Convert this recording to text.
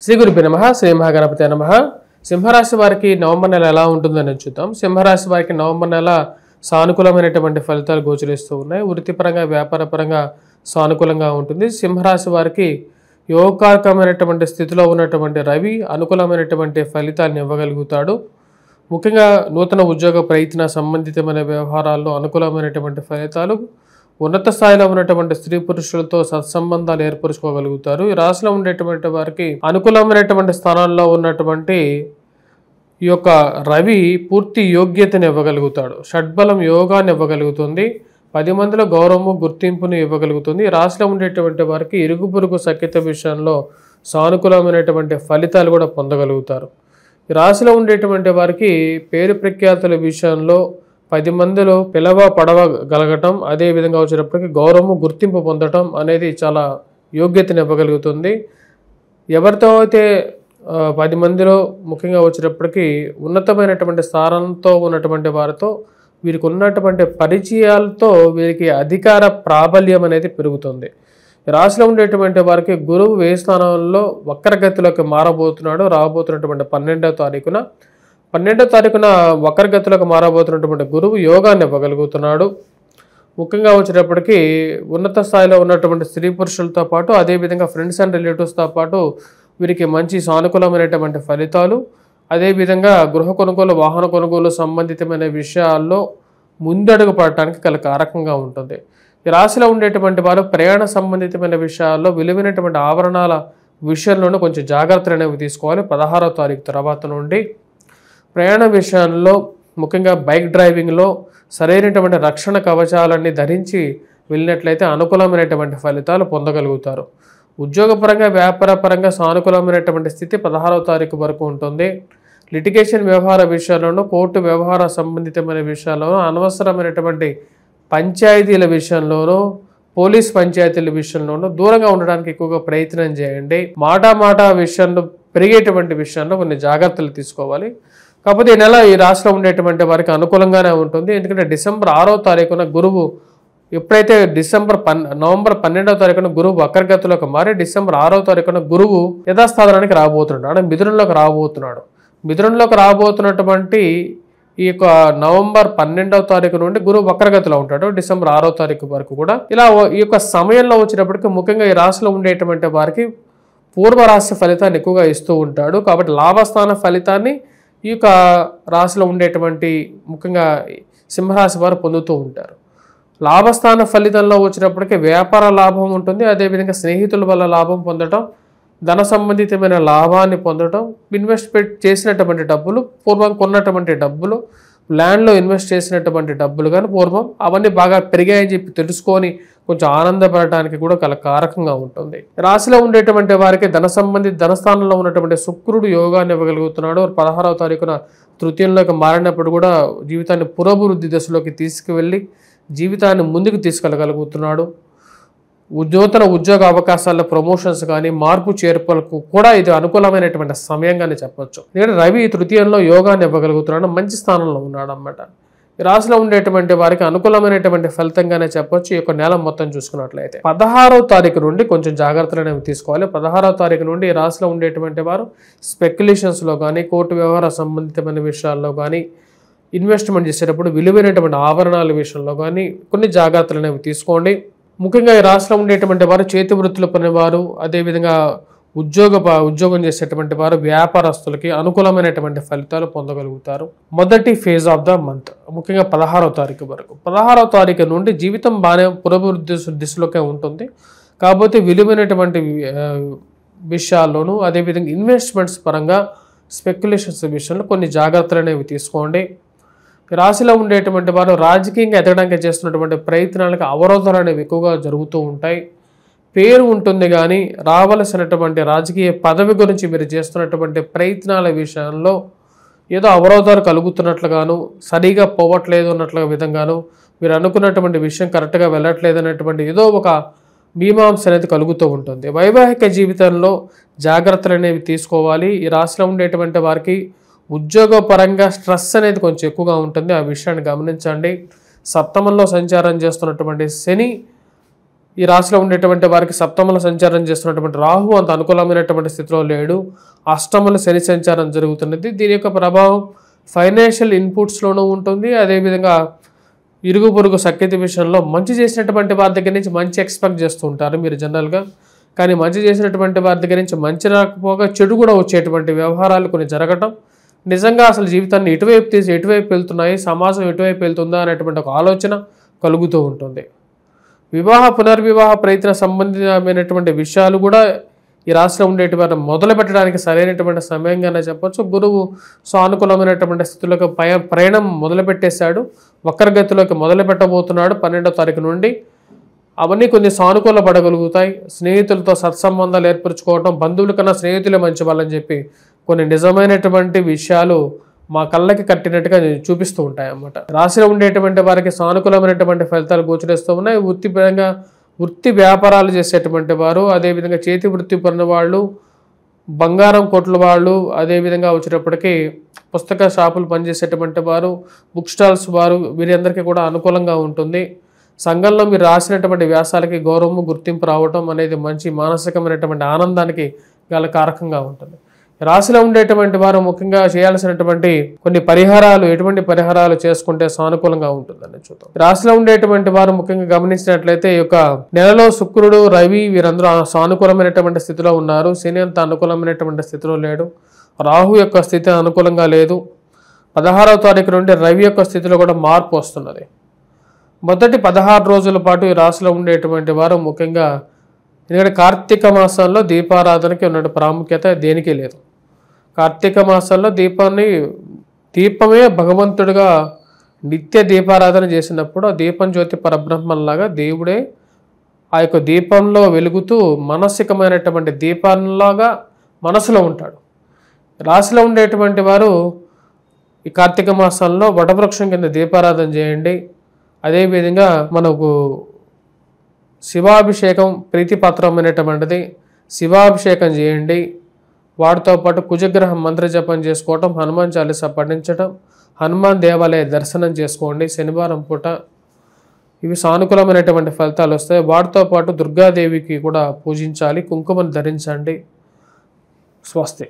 శ్రీ గురుభ్యో నమః. శ్రీ మహాగణపతే నమః. సింహరాశి వారికి నవంబర్ నెల ఎలా ఉంటుందని చూద్దాం. సింహరాశి వారికి నవంబర్ నెల సానుకూలమైనటువంటి ఫలితాలు గోచరిస్తూ ఉన్నాయి. వృత్తిపరంగా వ్యాపారపరంగా సానుకూలంగా ఉంటుంది. సింహరాశి వారికి యోగకారకమైనటువంటి స్థితిలో ఉన్నటువంటి రవి అనుకూలమైనటువంటి ఫలితాలను ఇవ్వగలుగుతాడు. ముఖ్యంగా నూతన ఉద్యోగ ప్రయత్న సంబంధితమైన వ్యవహారాల్లో అనుకూలమైనటువంటి ఫలితాలు, ఉన్నత స్థాయిలో ఉన్నటువంటి స్త్రీ పురుషులతో సత్సంబంధాలు ఏర్పరచుకోగలుగుతారు. ఈ రాశిలో ఉండేటువంటి వారికి అనుకూలమైనటువంటి స్థానాల్లో ఉన్నటువంటి ఈ యొక్క రవి పూర్తి యోగ్యతను ఇవ్వగలుగుతాడు. షడ్బలం యోగాన్ని ఇవ్వగలుగుతుంది. 10 మందిలో గౌరవము గుర్తింపును ఇవ్వగలుగుతుంది. ఈ రాశిలో ఉండేటువంటి వారికి ఇరుగు పొరుగు సఖ్యత విషయంలో సానుకూలమైనటువంటి ఫలితాలు కూడా పొందగలుగుతారు. ఈ రాశిలో ఉండేటువంటి వారికి పేరు ప్రఖ్యాతుల విషయంలో 10 మందిలో పడవగలగటం, అదేవిధంగా వచ్చేటప్పటికి గౌరవము గుర్తింపు పొందటం అనేది చాలా యోగ్యతను ఇవ్వగలుగుతుంది. ఎవరితో అయితే 10 మందిలో ముఖ్యంగా వచ్చేటప్పటికి ఉన్నతమైనటువంటి స్థానంతో ఉన్నటువంటి వారితో వీరికి ఉన్నటువంటి పరిచయాలతో వీరికి అధికార ప్రాబల్యం అనేది పెరుగుతుంది. రాశిలో ఉండేటువంటి వారికి గురువు వ్యయ స్థానంలో వక్రగతిలోకి మారబోతున్నాడు. రాబోతున్నటువంటి 12వ తారీఖున వక్రగతిలోకి మారబోతున్నటువంటి గురువు యోగాన్ని ఇవ్వగలుగుతున్నాడు. ముఖ్యంగా వచ్చేటప్పటికి ఉన్నత స్థాయిలో ఉన్నటువంటి స్త్రీ పురుషులతో పాటు అదేవిధంగా ఫ్రెండ్స్ అండ్ రిలేటివ్స్తో పాటు వీరికి మంచి సానుకూలమైనటువంటి ఫలితాలు, అదేవిధంగా గృహ కొనుగోలు వాహన కొనుగోలు సంబంధితమైన విషయాల్లో ముందడుగు పడటానికి గల కారకంగా ఉంటుంది. ఈ రాశిలో ఉండేటువంటి వారు ప్రయాణ సంబంధితమైన విషయాల్లో విలువైనటువంటి ఆభరణాల విషయంలోనూ కొంచెం జాగ్రత్తలు అనేవి తీసుకోవాలి. 16వ తారీఖు తర్వాత నుండి ప్రయాణ విషయంలో ముఖ్యంగా బైక్ డ్రైవింగ్లో సరైనటువంటి రక్షణ కవచాలన్నీ ధరించి వెళ్ళినట్లయితే అనుకూలమైనటువంటి ఫలితాలు పొందగలుగుతారు. ఉద్యోగపరంగా వ్యాపారపరంగా సానుకూలమైనటువంటి స్థితి 16వ తారీఖు వరకు ఉంటుంది. లిటిగేషన్ వ్యవహార విషయాల్లోనూ కోర్టు వ్యవహార సంబంధితమైన విషయాల్లోనూ అనవసరమైనటువంటి పంచాయతీల విషయంలోనూ పోలీస్ పంచాయతీల విషయంలోనూ దూరంగా ఉండడానికి ఎక్కువగా ప్రయత్నం చేయండి. మాట విషయంలో పెరిగేటువంటి విషయంలో కొన్ని జాగ్రత్తలు తీసుకోవాలి. కాకపోతే ఈ నెల ఈ రాశిలో ఉండేటువంటి వారికి అనుకూలంగానే ఉంటుంది. ఎందుకంటే డిసెంబర్ 6వ తారీఖున గురువు ఎప్పుడైతే నవంబర్ 12వ తారీఖున గురువు వక్రగతిలోకి మారి డిసెంబర్ 6వ తారీఖున గురువు యథాస్థానానికి రాబోతున్నాడు. అంటే మిథునంలోకి రాబోతున్నాడు. మిథునంలోకి రాబోతున్నటువంటి ఈ యొక్క నవంబర్ 12వ తారీఖు నుండి గురువు వక్రగతిలో ఉంటాడు. డిసెంబర్ 6వ తారీఖు వరకు కూడా ఇలా ఈ యొక్క సమయంలో వచ్చినప్పటికీ ముఖ్యంగా ఈ రాశిలో ఉండేటువంటి వారికి పూర్వరాశి ఫలితాన్ని ఎక్కువగా ఇస్తూ ఉంటాడు. కాబట్టి లాభస్థాన ఫలితాన్ని ఈ యొక్క రాశిలో ఉండేటువంటి ముఖ్యంగా సింహరాశి వారు పొందుతూ ఉంటారు. లాభస్థాన ఫలితంలో వచ్చినప్పటికీ వ్యాపార లాభం ఉంటుంది. అదేవిధంగా స్నేహితుల వల్ల లాభం పొందడం, ధన సంబంధితమైన లాభాన్ని పొందడం, ఇన్వెస్ట్మెంట్ చేసినటువంటి డబ్బులు, పూర్వం కొన్నటువంటి డబ్బులు, ల్యాండ్లో ఇన్వెస్ట్ చేసినటువంటి డబ్బులు కానీ పూర్వం అవన్నీ బాగా పెరిగాయని చెప్పి తెలుసుకొని కొంచెం ఆనందపడటానికి కూడా గల కారకంగా ఉంటుంది. రాశిలో ఉండేటువంటి వారికి ధనస్థానంలో ఉన్నటువంటి శుక్రుడు యోగాన్ని ఇవ్వగలుగుతున్నాడు. 16వ తారీఖున తృతీయంలోకి మారినప్పుడు కూడా జీవితాన్ని పురోభివృద్ధి దశలోకి తీసుకువెళ్ళి జీవితాన్ని ముందుకు తీసుకెళ్ళగలుగుతున్నాడు. నూతన ఉద్యోగ అవకాశాల్లో ప్రమోషన్స్ కానీ మార్పు చేర్పులకు కూడా ఇది అనుకూలమైనటువంటి సమయంగానే చెప్పొచ్చు. ఎందుకంటే రవి తృతీయంలో యోగాన్ని ఇవ్వగలుగుతున్నాడు, మంచి స్థానంలో ఉన్నాడు అన్నమాట. ఈ రాశిలో ఉండేటువంటి వారికి అనుకూలమైనటువంటి ఫలితంగానే చెప్పొచ్చు. ఈ యొక్క నెల మొత్తం చూసుకున్నట్లయితే 16వ తారీఖు నుండి కొంచెం జాగ్రత్తలు అనేవి తీసుకోవాలి. 16వ తారీఖు నుండి ఈ రాశిలో ఉండేటువంటి వారు స్పెక్యులేషన్స్లో కానీ కోర్టు వ్యవహార సంబంధితమైన విషయాల్లో కానీ ఇన్వెస్ట్మెంట్ చేసేటప్పుడు విలువైనటువంటి ఆభరణాల విషయంలో కానీ కొన్ని జాగ్రత్తలు అనేవి తీసుకోండి. ముఖ్యంగా ఈ రాశిలో ఉండేటువంటి వారు చేతి వృత్తులు పనివారు, అదేవిధంగా ఉద్యోగం చేసేటువంటి వారు వ్యాపారస్తులకి అనుకూలమైనటువంటి ఫలితాలు పొందగలుగుతారు. మొదటి ఫేజ్ ఆఫ్ ద మంత్ ముఖ్యంగా 16వ తారీఖు వరకు. 16వ తారీఖు నుండి జీవితం బాగానే పురోభివృద్ధి దిశలోకే ఉంటుంది. కాకపోతే విలువైనటువంటి విషయాల్లోనూ అదేవిధంగా ఇన్వెస్ట్మెంట్స్ పరంగా స్పెక్యులేషన్స్ విషయంలో కొన్ని జాగ్రత్తలు అనేవి తీసుకోండి. రాశిలో ఉండేటువంటి వారు రాజకీయంగా ఎదగడానికి చేస్తున్నటువంటి ప్రయత్నాలకు అవరోధాలు అనేవి ఎక్కువగా జరుగుతూ ఉంటాయి. పేరు ఉంటుంది కానీ రావలసినటువంటి రాజకీయ పదవి గురించి మీరు చేస్తున్నటువంటి ప్రయత్నాల విషయంలో ఏదో అవరోధాలు కలుగుతున్నట్లుగాను, సరిగా పోవట్లేదు అన్నట్లుగా విధంగాను, మీరు అనుకున్నటువంటి విషయం కరెక్ట్గా వెళ్ళట్లేదు అనేటువంటి ఏదో ఒక మీమాంస అనేది కలుగుతూ ఉంటుంది. వైవాహిక జీవితంలో జాగ్రత్తలు అనేవి తీసుకోవాలి. ఈ రాశిలో ఉండేటువంటి వారికి ఉద్యోగపరంగా స్ట్రెస్ అనేది కొంచెం ఎక్కువగా ఉంటుంది. ఆ విషయాన్ని గమనించండి. సప్తమంలో సంచారం చేస్తున్నటువంటి శని ఈ రాశిలో ఉండేటువంటి వారికి సప్తమల సంచారం చేస్తున్నటువంటి రాహు అంత అనుకూలమైనటువంటి స్థితిలో లేడు. అష్టమల శని సంచారం జరుగుతున్నది. దీని యొక్క ప్రభావం ఫైనాన్షియల్ ఇన్పుట్స్లోనూ ఉంటుంది. అదేవిధంగా ఇరుగు పొరుగు సఖ్యత విషయంలో మంచి చేసినటువంటి వారి దగ్గర నుంచి మంచి ఎక్స్పెక్ట్ చేస్తూ ఉంటారు మీరు జనరల్గా. కానీ మంచి చేసినటువంటి వారి దగ్గర నుంచి మంచి రాకపోగా చెడు కూడా వచ్చేటువంటి వ్యవహారాలు కొన్ని జరగటం, నిజంగా అసలు జీవితాన్ని ఎటువైపు తీసి ఎటువైపు వెళ్తున్నాయి, సమాజం ఎటువైపు వెళ్తుందా అనేటువంటి ఒక ఆలోచన కలుగుతూ ఉంటుంది. వివాహ పునర్వివాహ ప్రయత్న సంబంధితమైనటువంటి విషయాలు కూడా ఈ రాశిలో ఉండేటువంటి మొదలు పెట్టడానికి సరైనటువంటి సమయంగానే చెప్పొచ్చు. గురువు సానుకూలమైనటువంటి స్థితులకు ప్రయాణం మొదలుపెట్టేశాడు. వక్రగతిలోకి మొదలు పెట్టబోతున్నాడు 12వ తారీఖు నుండి. అవన్నీ కొన్ని సానుకూల పడగలుగుతాయి. స్నేహితులతో సత్సంబంధాలు ఏర్పరచుకోవటం, బంధువుల కన్నా స్నేహితులే మంచి వాళ్ళని చెప్పి కొన్ని నిజమైనటువంటి విషయాలు మా కళ్ళకి కట్టినట్టుగా చూపిస్తూ ఉంటాయి అన్నమాట. రాశిలో ఉండేటువంటి వారికి సానుకూలమైనటువంటి ఫలితాలు గోచరిస్తూ ఉన్నాయి. వృత్తిపరంగా వృత్తి వ్యాపారాలు చేసేటువంటి వారు, అదేవిధంగా చేతి వృత్తి పడిన వాళ్ళు, బంగారం కొట్ల వాళ్ళు, అదేవిధంగా వచ్చేటప్పటికి పుస్తక షాపులు పనిచేసేటువంటి వారు, బుక్ స్టాల్స్ వారు, వీరందరికీ కూడా అనుకూలంగా ఉంటుంది. సంఘంలో మీరు రాసినటువంటి వ్యాసాలకి గౌరవము గుర్తింపు రావటం అనేది మంచి మానసికమైనటువంటి ఆనందానికి గల కారకంగా ఉంటుంది. రాశిలో ఉండేటువంటి వారు ముఖ్యంగా చేయాల్సినటువంటి కొన్ని పరిహారాలు, ఎటువంటి పరిహారాలు చేసుకుంటే సానుకూలంగా ఉంటుందని చూద్దాం. రాశిలో ఉండేటువంటి వారు ముఖ్యంగా గమనించినట్లయితే ఈ యొక్క నెలలో శుక్రుడు, రవి వీరందరూ సానుకూలమైనటువంటి స్థితిలో ఉన్నారు. శని అంత అనుకూలమైనటువంటి స్థితిలో లేడు. రాహు యొక్క స్థితి అనుకూలంగా లేదు. 16వ తారీఖు నుండి రవి యొక్క స్థితిలో కూడా మార్పు వస్తున్నది. మొదటి 16 రోజుల పాటు ఈ రాశిలో ఉండేటువంటి వారు ముఖ్యంగా, ఎందుకంటే కార్తీక మాసంలో దీపారాధనకి ఉన్న ప్రాముఖ్యత దేనికి లేదు. కార్తీక మాసంలో దీపమే భగవంతుడిగా నిత్య దీపారాధన చేసినప్పుడు ఆ దీపం జ్యోతి పరబ్రహ్మంలాగా దేవుడే ఆ యొక్క దీపంలో వెలుగుతూ మానసికమైనటువంటి దీపంలాగా మనసులో ఉంటాడు. రాశిలో ఉండేటువంటి వారు ఈ కార్తీక మాసంలో వటవృక్షం కింద దీపారాధన చేయండి. అదేవిధంగా మనకు శివాభిషేకం ప్రీతిపాత్రమైనటువంటిది, శివాభిషేకం చేయండి. వాటితో పాటు కుజగ్రహం మంత్ర జపం చేసుకోవటం, హనుమాన్ చాలీసా పఠించటం, హనుమాన్ దేవాలయ దర్శనం చేసుకోండి శనివారం పూట. ఇవి సానుకూలమైనటువంటి ఫలితాలు వస్తాయి. వాటితో పాటు దుర్గాదేవికి కూడా పూజించాలి, కుంకుమను ధరించండి. స్వస్తి.